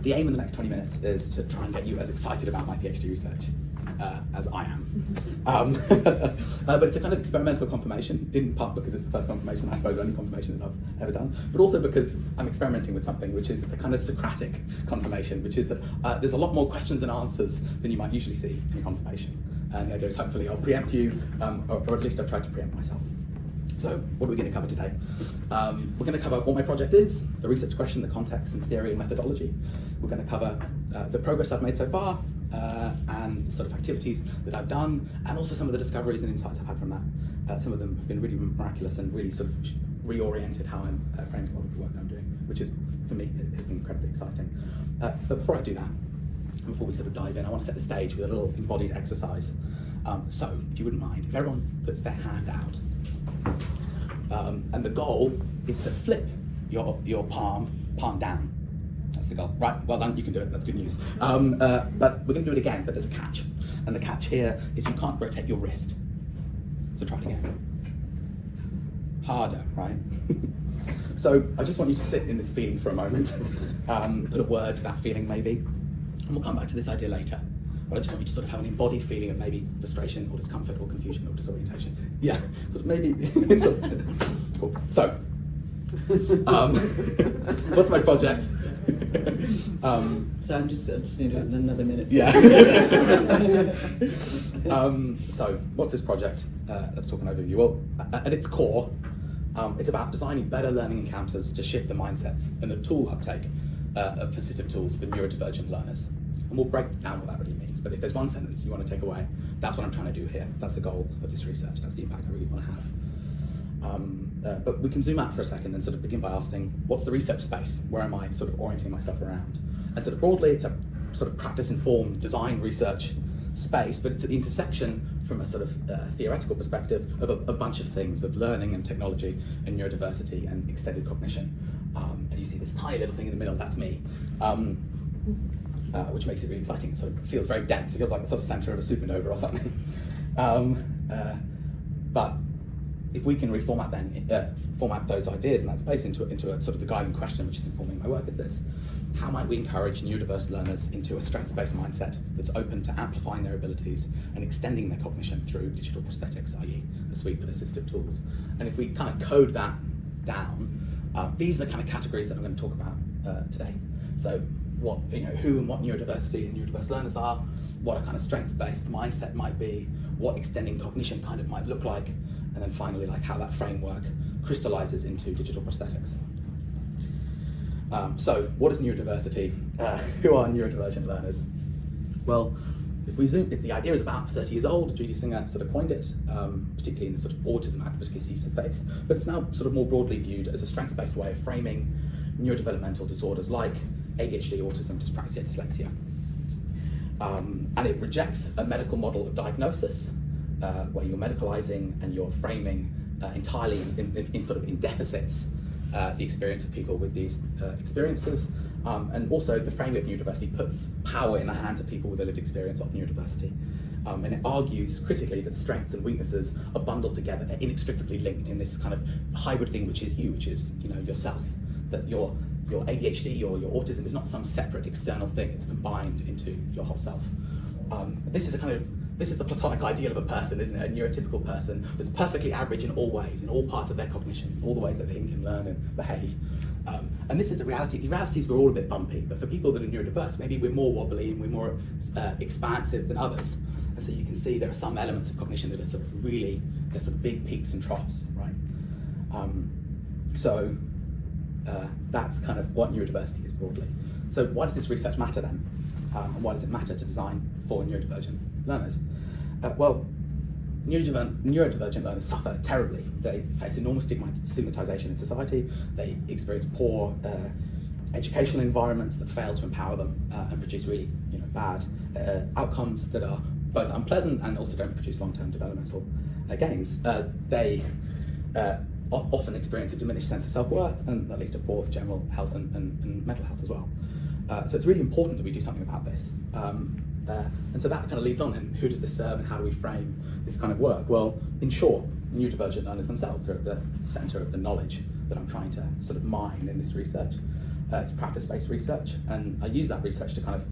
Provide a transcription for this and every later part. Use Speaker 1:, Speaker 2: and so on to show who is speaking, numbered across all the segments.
Speaker 1: The aim in the next 20 minutes is to try and get you as excited about my PhD research as I am. But it's a kind of experimental confirmation, in part because it's the first confirmation, I suppose only confirmation that I've ever done, but also because I'm experimenting with something which is, it's a kind of Socratic confirmation, which is that there's a lot more questions and answers than you might usually see in confirmation. And the idea is hopefully I'll preempt you, or at least I've tried to preempt myself. So what are we going to cover today? We're going to cover what my project is, the research question, the context and theory and methodology. We're going to cover the progress I've made so far, and the sort of activities that I've done, and also some of the discoveries and insights I've had from that. Some of them have been really miraculous and really sort of reoriented how I'm framing a lot of the work I'm doing, which is, for me, has been incredibly exciting. But before I do that, before we sort of dive in, I want to set the stage with a little embodied exercise. So, if you wouldn't mind, if everyone puts their hand out, and the goal is to flip your palm down. That's the goal. Right, well done, you can do it, that's good news. But we're going to do it again, but there's a catch. And the catch here is you can't rotate your wrist. So try it again. Harder, right? So I just want you to sit in this feeling for a moment, put a word to that feeling maybe, and we'll come back to this idea later. But I just want you to sort of have an embodied feeling of maybe frustration or discomfort or confusion or disorientation. Yeah, sort of maybe. Cool. So, what's my project?
Speaker 2: So I'm just need another minute.
Speaker 1: Yeah. So, what's this project? Let's talk an overview. Well, at its core, it's about designing better learning encounters to shift the mindsets and the tool uptake of assistive tools for neurodivergent learners. And we'll break down what that really means. But if there's one sentence you want to take away, that's what I'm trying to do here. That's the goal of this research. That's the impact I really want to have. But we can zoom out for a second and sort of begin by asking, what's the research space? Where am I sort of orienting myself around? And sort of broadly, it's a sort of practice-informed design research space, but it's at the intersection from a sort of theoretical perspective of a bunch of things, of learning and technology and neurodiversity and extended cognition. And you see this tiny little thing in the middle, that's me. Which makes it really exciting. It sort of feels very dense. It feels like the sort of center of a supernova or something. But if we can format those ideas in that space into a sort of the guiding question which is informing my work is this: how might we encourage neurodiverse learners into a strengths-based mindset that's open to amplifying their abilities and extending their cognition through digital prosthetics, i.e. a suite of assistive tools? And if we kind of code that down, these are the kind of categories that I'm going to talk about today. So what, who and what neurodiversity and neurodiverse learners are, what a kind of strengths-based mindset might be, what extending cognition kind of might look like, and then finally like how that framework crystallizes into digital prosthetics. So what is neurodiversity? Who are neurodivergent learners? Well, if the idea is about 30 years old, Judy Singer sort of coined it, particularly in the sort of autism advocacy space, but it's now sort of more broadly viewed as a strengths-based way of framing neurodevelopmental disorders like ADHD, autism, dyspraxia, dyslexia. And it rejects a medical model of diagnosis, where you're medicalizing and you're framing entirely in deficits the experience of people with these experiences. And also the framing of neurodiversity puts power in the hands of people with a lived experience of neurodiversity. And it argues critically that strengths and weaknesses are bundled together, they're inextricably linked in this kind of hybrid thing which is you, which is yourself. That your ADHD or your autism is not some separate external thing, it's combined into your whole self. This is the platonic ideal of a person, isn't it? A neurotypical person that's perfectly average in all ways, in all parts of their cognition, all the ways that they can learn and behave. And this is the reality. The reality is we're all a bit bumpy, but for people that are neurodiverse, maybe we're more wobbly and we're more expansive than others. And so you can see there are some elements of cognition that are sort of they're sort of big peaks and troughs, right? That's kind of what neurodiversity is broadly. So why does this research matter then? And why does it matter to design for neurodivergent learners? Well, neurodivergent learners suffer terribly. They face enormous stigmatization in society. They experience poor educational environments that fail to empower them and produce really bad outcomes that are both unpleasant and also don't produce long-term developmental gains. They often experience a diminished sense of self-worth and that leads to poor general health and mental health as well. So it's really important that we do something about this. And so that kind of leads on, and who does this serve and how do we frame this kind of work? Well, in short, neurodivergent learners themselves are at the center of the knowledge that I'm trying to sort of mine in this research. It's practice-based research, and I use that research to kind of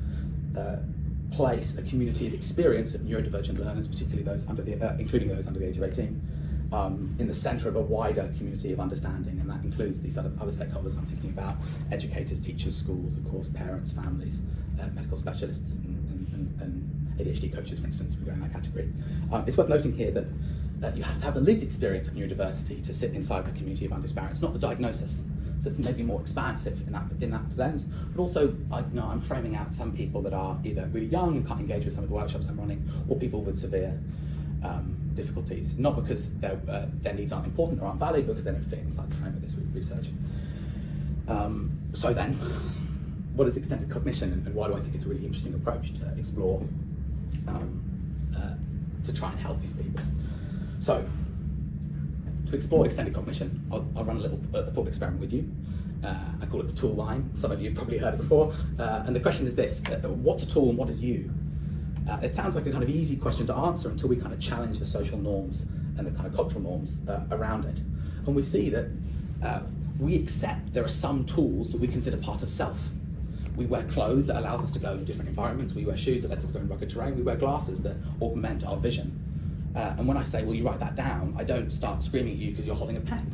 Speaker 1: place a community of experience of neurodivergent learners, particularly those including those under the age of 18, in the centre of a wider community of understanding, and that includes these other stakeholders I'm thinking about: educators, teachers, schools, of course, parents, families, medical specialists, and ADHD coaches, for instance, we go in that category. It's worth noting here that you have to have the lived experience of neurodiversity to sit inside the community of undisparate. It's not the diagnosis. So it's maybe more expansive in that lens, but also I'm framing out some people that are either really young and can't engage with some of the workshops I'm running, or people with severe difficulties, not because their needs aren't important or aren't valid, because they don't fit inside the frame of this research. So then, what is extended cognition, and why do I think it's a really interesting approach to explore, to try and help these people? So, to explore extended cognition, I'll run a little thought experiment with you. I call it the tool line. Some of you have probably heard it before. And the question is this: what's a tool and what is you? It sounds like a kind of easy question to answer until we kind of challenge the social norms and the kind of cultural norms around it. And we see that we accept there are some tools that we consider part of self. We wear clothes that allows us to go in different environments. We wear shoes that lets us go in rugged terrain. We wear glasses that augment our vision. And when I say, well, you write that down, I don't start screaming at you because you're holding a pen,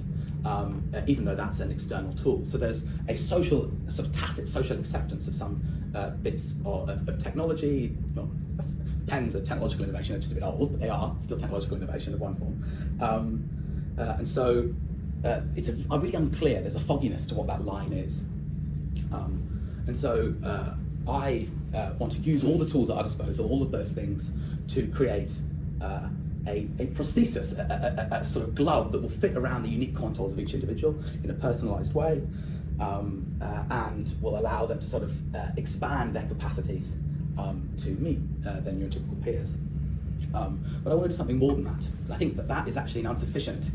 Speaker 1: even though that's an external tool. So there's a social, sort of tacit social acceptance of some bits of technology. Well, pens are technological innovation, they're just a bit old, but they are still technological innovation of one form. And so it's really unclear, there's a fogginess to what that line is. And so I want to use all the tools at our disposal, all of those things, to create a prosthesis, a sort of glove that will fit around the unique contours of each individual in a personalised way, and will allow them to sort of expand their capacities to meet their neurotypical peers. But I want to do something more than that. I think that is actually an insufficient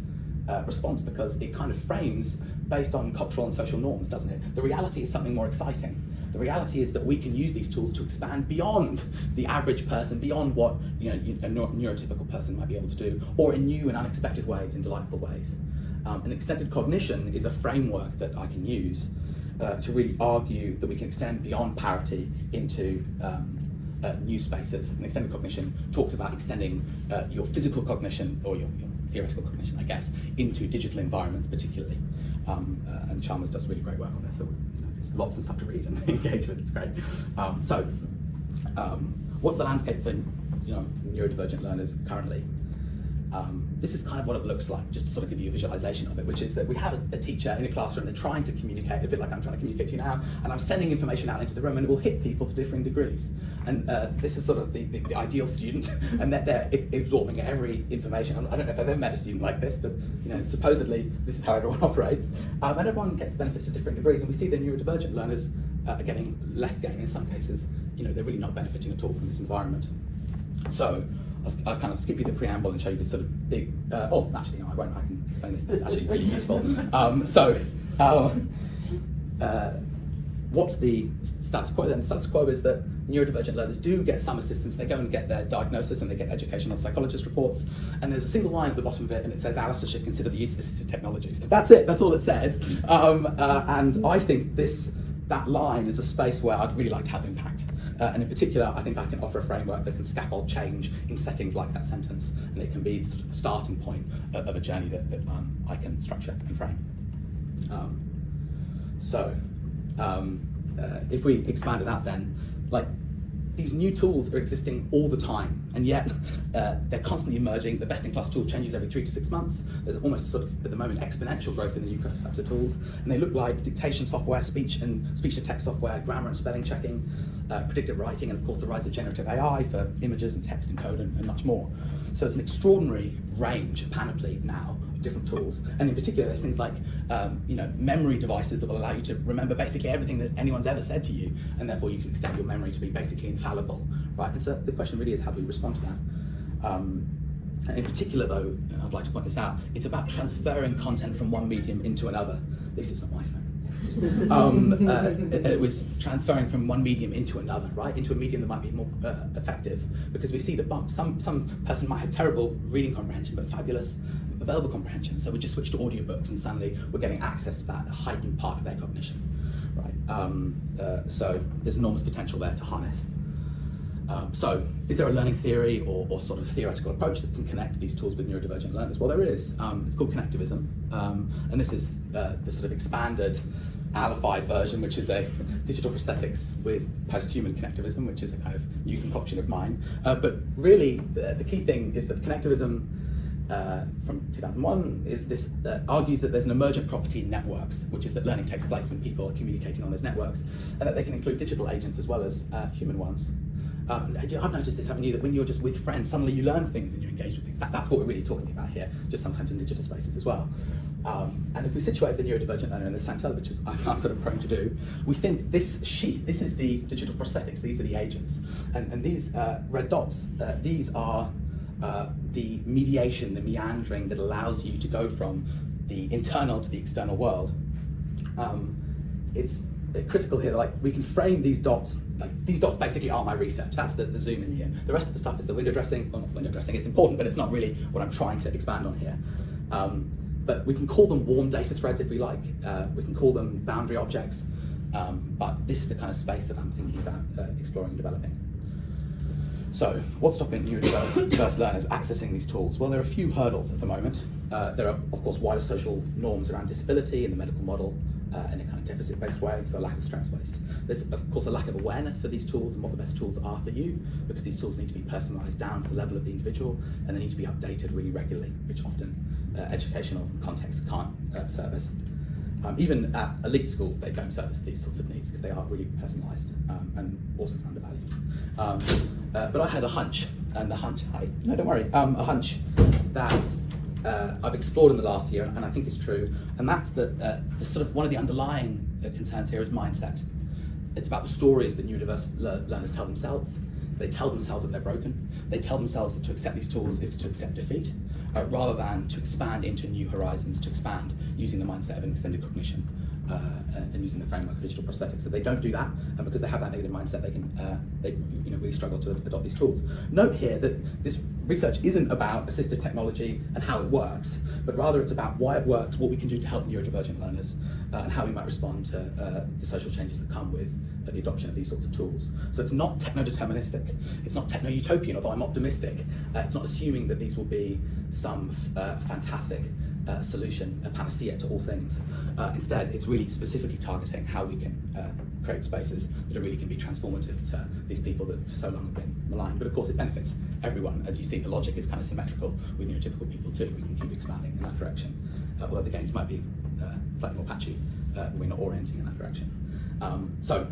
Speaker 1: response, because it kind of frames based on cultural and social norms, doesn't it? The reality is something more exciting. The reality is that we can use these tools to expand beyond the average person, beyond what a neurotypical person might be able to do, or in new and unexpected ways, in delightful ways. And extended cognition is a framework that I can use to really argue that we can extend beyond parity into new spaces. And extended cognition talks about extending your physical cognition, or your theoretical cognition, I guess, into digital environments particularly. And Chalmers does really great work on this, so there's lots of stuff to read and engage with, it's great. What's the landscape for neurodivergent learners currently? This is kind of what it looks like, just to sort of give you a visualization of it, which is that we have a teacher in a classroom, they're trying to communicate, a bit like I'm trying to communicate to you now, and I'm sending information out into the room, and it will hit people to differing degrees. And this is sort of the ideal student, and that they're absorbing every information. I don't know if I've ever met a student like this, but supposedly this is how everyone operates. And everyone gets benefits to different degrees, and we see that neurodivergent learners are getting less gain. In some cases, they're really not benefiting at all from this environment. So I'll kind of skip you the preamble and show you this sort of big, actually no, I won't, I can explain this, it's actually really useful. What's the status quo then? The status quo is that neurodivergent learners do get some assistance. They go and get their diagnosis and they get educational psychologist reports, and there's a single line at the bottom of it, and it says Alistair should consider the use of assistive technologies. That's it, that's all it says. And I think that line is a space where I'd really like to have impact. And in particular, I think I can offer a framework that can scaffold change in settings like that sentence, and it can be sort of the starting point of a journey that I can structure and frame. If we expand it out then, these new tools are existing all the time, and yet they're constantly emerging. The best-in-class tool changes every 3 to 6 months. There's almost sort of, at the moment, exponential growth in the new types of tools, and they look like dictation software, speech-to-text software, grammar and spelling checking, predictive writing, and of course the rise of generative AI for images and text encode and much more. So it's an extraordinary range, a panoply now of different tools, and in particular there's things like memory devices that will allow you to remember basically everything that anyone's ever said to you, and therefore you can extend your memory to be basically infallible, right? And so the question really is, how do we respond to that? And in particular though, I'd like to point this out, it's about transferring content from one medium into another. This is not my phone. It was transferring from one medium into another, right? Into a medium that might be more effective, because we see that some person might have terrible reading comprehension but fabulous verbal comprehension. So we just switch to audiobooks and suddenly we're getting access to that heightened part of their cognition, right? So there's enormous potential there to harness. So is there a learning theory or sort of theoretical approach that can connect these tools with neurodivergent learners? Well, there is. It's called connectivism, and this is the sort of expanded, alified version, which is a digital prosthetics with post-human connectivism, which is a kind of new concoction of mine. But really, the key thing is that connectivism from 2001 is this argues that there's an emergent property in networks, which is that learning takes place when people are communicating on those networks, and that they can include digital agents as well as human ones. I've noticed this, haven't you, that when you're just with friends, suddenly you learn things and you engage with things. That's what we're really talking about here, just sometimes in digital spaces as well. And if we situate the neurodivergent learner in the center, which is I'm sort of prone to do, we think this sheet, this is the digital prosthetics, these are the agents. And these red dots, these are the mediation, the meandering that allows you to go from the internal to the external world. It's critical here, like we can frame these dots, like these dots basically are my research, that's the zoom in here. The rest of the stuff is the window dressing, well not window dressing, it's important, but it's not really what I'm trying to expand on here. But we can call them warm data threads if we like, we can call them boundary objects, but this is the kind of space that I'm thinking about exploring and developing. So, what's stopping neurodiverse learners accessing these tools? Well, there are a few hurdles at the moment. There are, of course, wider social norms around disability in the medical model in a kind of deficit-based way, so a lack of strengths-based. There's, of course, a lack of awareness for these tools and what the best tools are for you, because these tools need to be personalised down to the level of the individual, and they need to be updated really regularly, which often educational contexts can't service. Even at elite schools, they don't service these sorts of needs because they are really personalised and also undervalued. But I had a hunch, and the hunch, no, don't worry, a hunch that I've explored in the last year, and I think it's true, and that's that the sort of one of the underlying concerns here is mindset. It's about the stories that neurodiverse learners tell themselves. They tell themselves that they're broken. They tell themselves that to accept these tools is to accept defeat, rather than to expand into new horizons, to expand using the mindset of an extended cognition and using the framework of digital prosthetics. So they don't do that, and because they have that negative mindset, they really struggle to adopt these tools. Note here that this research isn't about assistive technology and how it works, but rather it's about why it works, what we can do to help neurodivergent learners, and how we might respond to the social changes that come with the adoption of these sorts of tools. So it's not techno-deterministic, it's not techno-utopian, although I'm optimistic. It's not assuming that these will be some fantastic solution, a panacea to all things. Instead, it's really specifically targeting how we can create spaces that really can be transformative to these people that for so long have been maligned. But of course, it benefits everyone. As you see, the logic is kind of symmetrical with neurotypical people too. We can keep expanding in that direction. Although the gains might be slightly more patchy, we're not orienting in that direction. So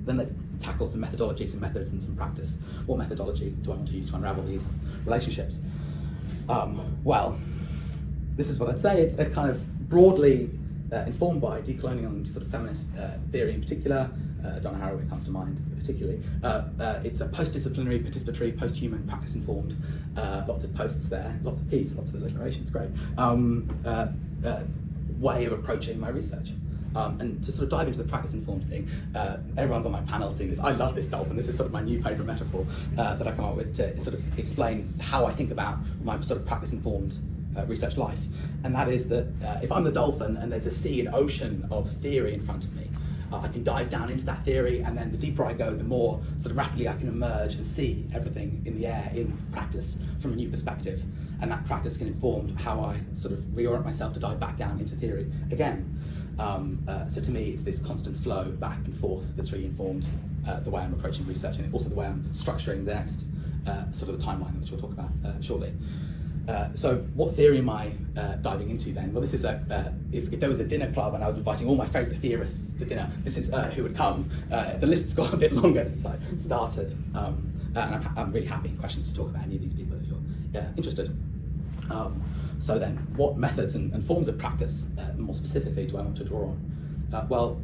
Speaker 1: then let's tackle some methodologies, some methods, and some practice. What methodology do I want to use to unravel these relationships? Well, this is what I'd say. It's a kind of broadly informed by decolonial sort of feminist theory in particular. Donna Haraway comes to mind particularly. It's a post-disciplinary, participatory, post-human, practice-informed, lots of posts there, lots of P's, lots of alliterations, great, way of approaching my research. And to sort of dive into the practice-informed thing, everyone's on my panel seeing this. I love this dolphin. This is sort of my new favourite metaphor that I come up with to sort of explain how I think about my sort of practice-informed research life. And that is that if I'm the dolphin and there's a sea, an ocean of theory in front of me, I can dive down into that theory, and then the deeper I go, the more sort of rapidly I can emerge and see everything in the air in practice from a new perspective. And that practice can inform how I sort of reorient myself to dive back down into theory again. So to me, it's this constant flow back and forth that's really informed the way I'm approaching research, and also the way I'm structuring the next sort of the timeline, which we'll talk about shortly. So what theory am I diving into then? Well, this is if there was a dinner club and I was inviting all my favourite theorists to dinner, this is who would come. The list's got a bit longer since I started, and I'm really happy in questions to talk about any of these people if you're interested. So then, what methods and forms of practice, more specifically, do I want to draw on? Well,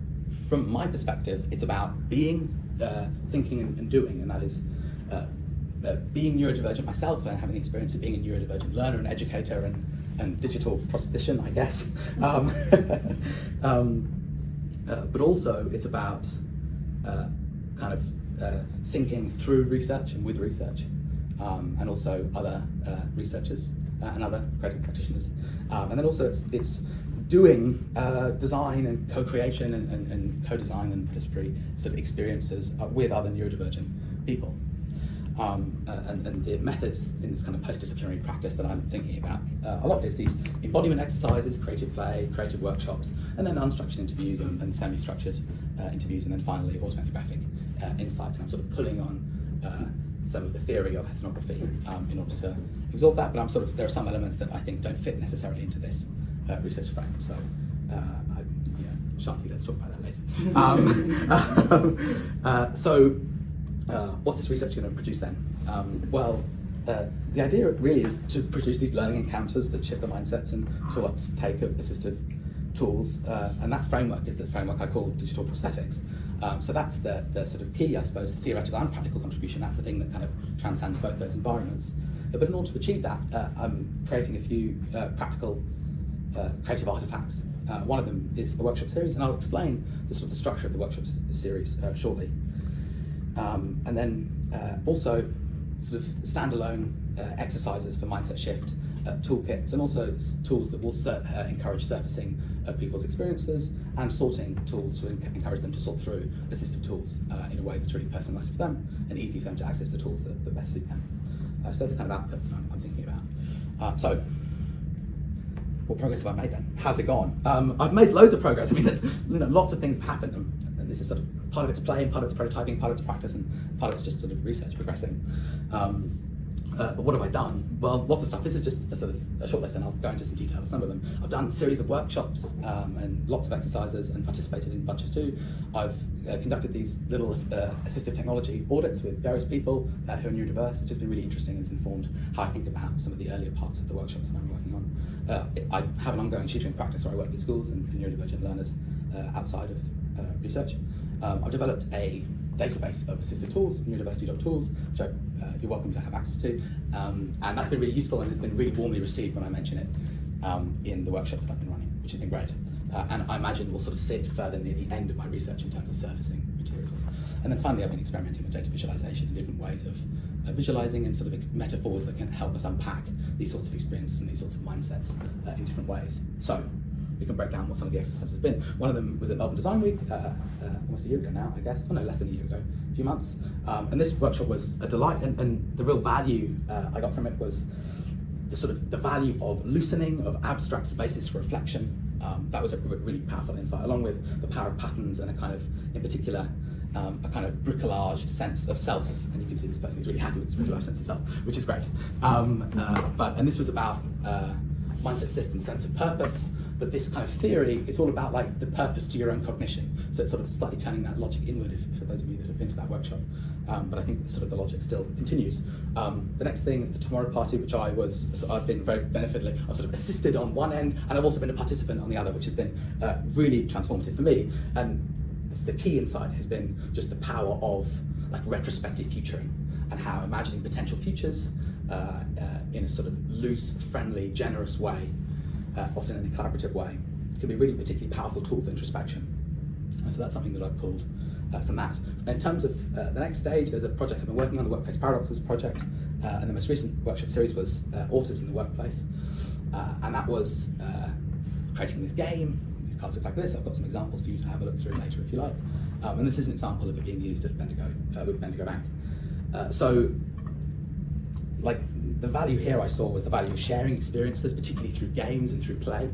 Speaker 1: from my perspective, it's about being, thinking and doing, and that is being neurodivergent myself and having the experience of being a neurodivergent learner and educator and digital prosthetician, I guess. But also it's about kind of thinking through research and with research, and also other researchers and other accredited practitioners. And then also it's doing design and co-creation and co-design and participatory sort of experiences with other neurodivergent people. And the methods in this kind of post-disciplinary practice that I'm thinking about a lot is these embodiment exercises, creative play, creative workshops, and then unstructured interviews and semi-structured interviews, and then finally autoethnographic insights. And I'm sort of pulling on some of the theory of ethnography in order to absorb that, but there are some elements that I think don't fit necessarily into this research frame. So, Shanti, let's talk about that later. What's this research going to produce then? The idea really is to produce these learning encounters that shift the mindsets and tool uptake of assistive tools, and that framework is the framework I call digital prosthetics. So that's the sort of key, I suppose, theoretical and practical contribution. That's the thing that kind of transcends both those environments. But in order to achieve that, I'm creating a few practical creative artifacts. One of them is the workshop series, and I'll explain the structure of the workshop series shortly. And then also sort of standalone exercises for mindset shift, toolkits, and also tools that will encourage surfacing of people's experiences, and sorting tools to encourage them to sort through assistive tools in a way that's really personalised for them and easy for them to access the tools that best suit them. So they're the kind of outputs that I'm thinking about. So what progress have I made then? How's it gone? I've made loads of progress. I mean, there's lots of things have happened, and this is sort of part of it's play, and part of it's prototyping, part of it's practice, and part of it's just sort of research progressing. But what have I done? Well, lots of stuff. This is just a sort of a short list, and I'll go into some detail of some of them. I've done a series of workshops and lots of exercises, and participated in bunches too. I've conducted these little assistive technology audits with various people who are neurodiverse, which has been really interesting, and it's informed how I think about some of the earlier parts of the workshops that I'm working on. I have an ongoing tutoring practice where I work with schools and neurodivergent learners outside of research. I've developed a database of assistive tools, neurodiversity.tools, which you're welcome to have access to, and that's been really useful and has been really warmly received when I mention it in the workshops that I've been running, which has been great. And I imagine will sort of sit further near the end of my research in terms of surfacing materials. And then finally, I've been experimenting with data visualization and different ways of visualizing and sort of metaphors that can help us unpack these sorts of experiences and these sorts of mindsets in different ways. So we can break down what some of the exercises have been. One of them was at Melbourne Design Week, almost a year ago now, I guess. Oh no, less than a year ago, a few months. And this workshop was a delight, and the real value I got from it was the value of loosening of abstract spaces for reflection. That was a really powerful insight, along with the power of patterns and a kind of, in particular, a kind of bricolaged sense of self. And you can see this person is really happy with this bricolaged sense of self, which is great. And this was about mindset shift and sense of purpose. But this kind of theory, it's all about like the purpose to your own cognition. So it's sort of slightly turning that logic inward, for those of you that have been to that workshop. But I think sort of the logic still continues. The next thing, the Tomorrow Party, which I've been very beneficially, I've sort of assisted on one end, and I've also been a participant on the other, which has been really transformative for me. And the key insight has been just the power of like retrospective futuring, and how imagining potential futures in a sort of loose, friendly, generous way, often in a collaborative way, can be a really particularly powerful tool for introspection. And so that's something that I've pulled from that. In terms of the next stage, there's a project I've been working on, the Workplace Paradoxes project, and the most recent workshop series was Autism in the Workplace, and that was creating this game. These cards look like this. I've got some examples for you to have a look through later if you like. And this is an example of it being used at Bendigo, with Bendigo Bank. So, like, the value here I saw was the value of sharing experiences, particularly through games and through play,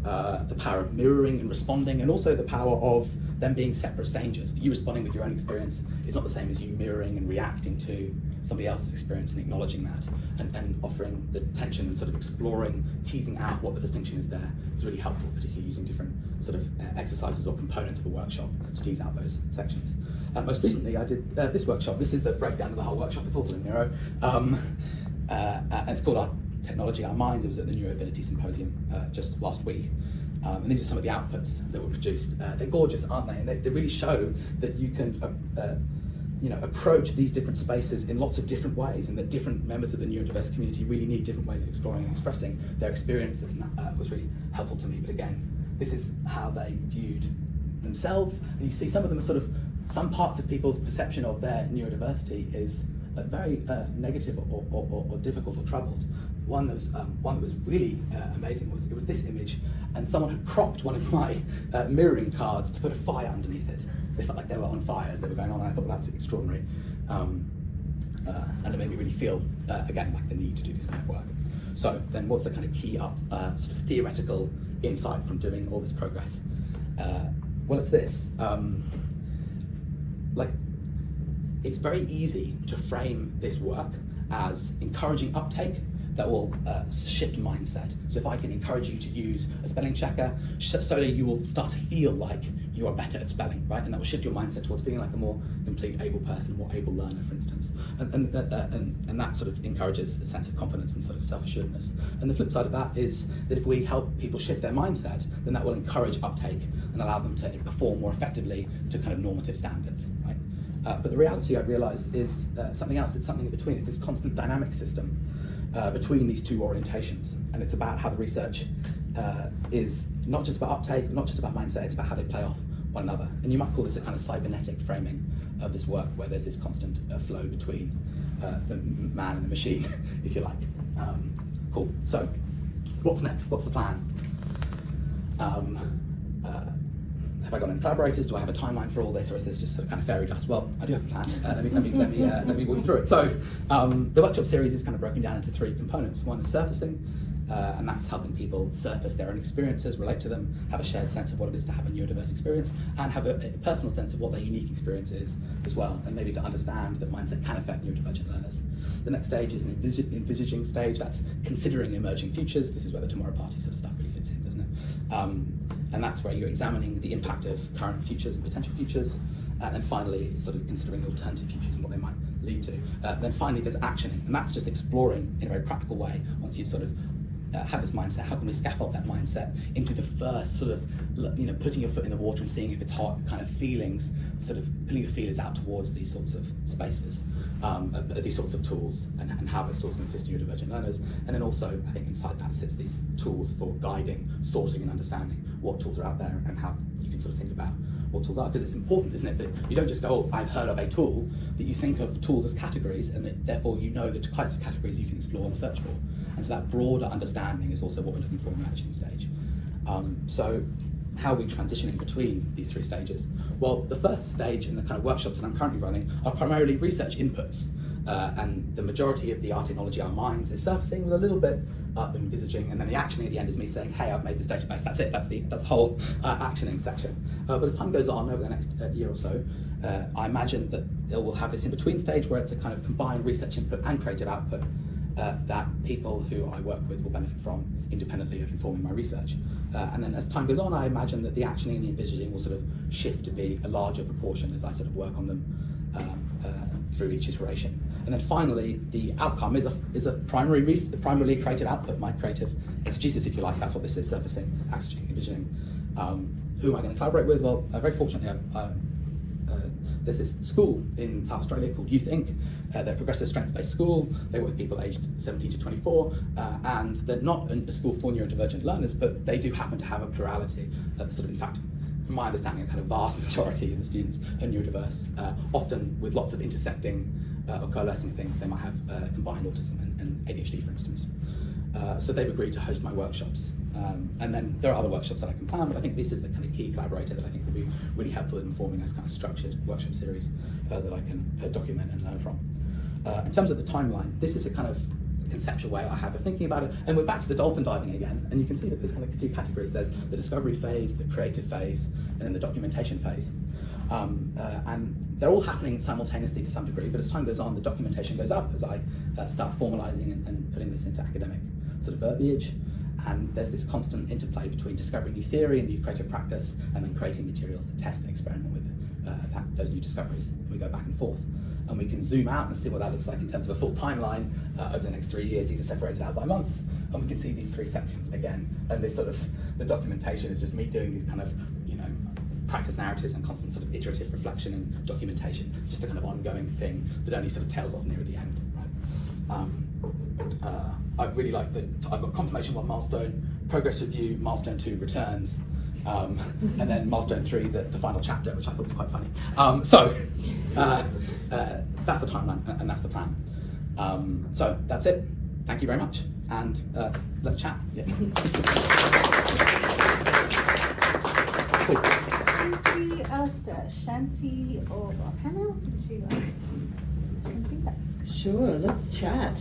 Speaker 1: the power of mirroring and responding, and also the power of them being separate stages. You responding with your own experience is not the same as you mirroring and reacting to somebody else's experience and acknowledging that, and offering the tension and sort of exploring, teasing out what the distinction is there is really helpful, particularly using different sort of exercises or components of the workshop to tease out those sections. Most recently I did this workshop. This is the breakdown of the whole workshop. It's also in Neuro. And it's called Our Technology, Our Minds. It was at the Neuroability Symposium just last week. And these are some of the outputs that were produced. They're gorgeous, aren't they? And they really show that you can approach these different spaces in lots of different ways, and that different members of the neurodiverse community really need different ways of exploring and expressing their experiences. And that was really helpful to me. But again, this is how they viewed themselves. And you see some of them are sort of, some parts of people's perception of their neurodiversity is very negative or difficult or troubled, one that was really amazing was this image, and someone had cropped one of my mirroring cards to put a fire underneath it. So they felt like they were on fire as they were going on, and I thought, well, that's extraordinary. And it made me really feel, again, like the need to do this kind of work. So then what's the kind of key sort of theoretical insight from doing all this progress? Well, it's this. It's very easy to frame this work as encouraging uptake that will shift mindset. So if I can encourage you to use a spelling checker, slowly you will start to feel like you are better at spelling, right? And that will shift your mindset towards feeling like a more complete able person, a more able learner, for instance. And that sort of encourages a sense of confidence and sort of self-assuredness. And the flip side of that is that if we help people shift their mindset, then that will encourage uptake and allow them to perform more effectively to kind of normative standards, right? But the reality I realised is something else. It's something in between. It's this constant dynamic system between these two orientations, and it's about how the research is not just about uptake, not just about mindset. It's about how they play off one another. And you might call this a kind of cybernetic framing of this work, where there's this constant flow between the man and the machine, if you like. Cool. So, what's next? What's the plan? Have I got any collaborators? Do I have a timeline for all this, or is this just sort of kind of fairy dust? Well, I do have a plan. Let me walk you through it. So, the workshop series is kind of broken down into 3 components. One is surfacing, and that's helping people surface their own experiences, relate to them, have a shared sense of what it is to have a neurodiverse experience, and have a personal sense of what their unique experience is as well, and maybe to understand that mindset can affect neurodivergent learners. The next stage is an envisaging stage. That's considering emerging futures. This is where the tomorrow party sort of stuff really fits in, doesn't it? And that's where you're examining the impact of current futures and potential futures, and then finally sort of considering the alternative futures and what they might lead to. Then finally there's actioning, and that's just exploring in a very practical way. Once you've sort of had this mindset, how can we scaffold that mindset into the first sort of, putting your foot in the water and seeing if it's hot kind of feelings, sort of putting your feelers out towards these sorts of spaces, these sorts of tools, and how those tools can assist neurodivergent learners. And then also, I think inside that sits these tools for guiding, sorting and understanding what tools are out there and how you can sort of think about what tools are, because it's important, isn't it, that you don't just go, oh, I've heard of a tool, that you think of tools as categories, and that therefore you know the types of categories you can explore and search for. And so that broader understanding is also what we're looking for in the actioning stage. So how are we transitioning between these 3 stages? Well, the first stage in the kind of workshops that I'm currently running are primarily research inputs, and the majority of the Our Technology, Our Minds is surfacing with a little bit envisaging, and then the actioning at the end is me saying, hey, I've made this database. That's it. That's the whole actioning section. But as time goes on over the next year or so, I imagine that it will have this in-between stage where it's a kind of combined research input and creative output that people who I work with will benefit from independently of informing my research. And then as time goes on, I imagine that the actioning and the envisaging will sort of shift to be a larger proportion as I sort of work on them through each iteration. And then finally, the outcome is a primarily creative output, my creative exegesis, if you like. That's what this is: surfacing, actioning, envisioning. Who am I going to collaborate with? Well, very fortunately, there's this school in South Australia called Youth Inc. They're a progressive strengths-based school. They work with people aged 17 to 24, and they're not a school for neurodivergent learners, but they do happen to have a plurality, in fact, from my understanding, a kind of vast majority of the students are neurodiverse, often with lots of intersecting or coalescing things. They might have combined autism and ADHD, for instance. So they've agreed to host my workshops. And then there are other workshops that I can plan, but I think this is the kind of key collaborator that I think will be really helpful in forming this kind of structured workshop series that I can document and learn from. In terms of the timeline, this is a kind of conceptual way I have of thinking about it. And we're back to the dolphin diving again, and you can see that there's kind of 2 categories. There's the discovery phase, the creative phase, and then the documentation phase. And they're all happening simultaneously to some degree, but as time goes on, the documentation goes up as I start formalizing and putting this into academic sort of verbiage. And there's this constant interplay between discovering new theory and new creative practice, and then creating materials that test and experiment with those new discoveries. And we go back and forth. And we can zoom out and see what that looks like in terms of a full timeline over the next 3 years. These are separated out by months, and we can see these 3 sections again. And this sort of, the documentation is just me doing these kind of, practice narratives and constant sort of iterative reflection and documentation. It's just a kind of ongoing thing that only sort of tails off near the end, right? I really like that I've got confirmation 1 milestone, progress review, milestone 2 returns, and then milestone 3 the final chapter, which I thought was quite funny. That's the timeline and that's the plan. So that's it. thank you very much, and let's chat. Yeah. Cool.
Speaker 3: Thank you, Alistair. Shanti or Hannah, would you like some feedback?
Speaker 4: Sure, let's chat.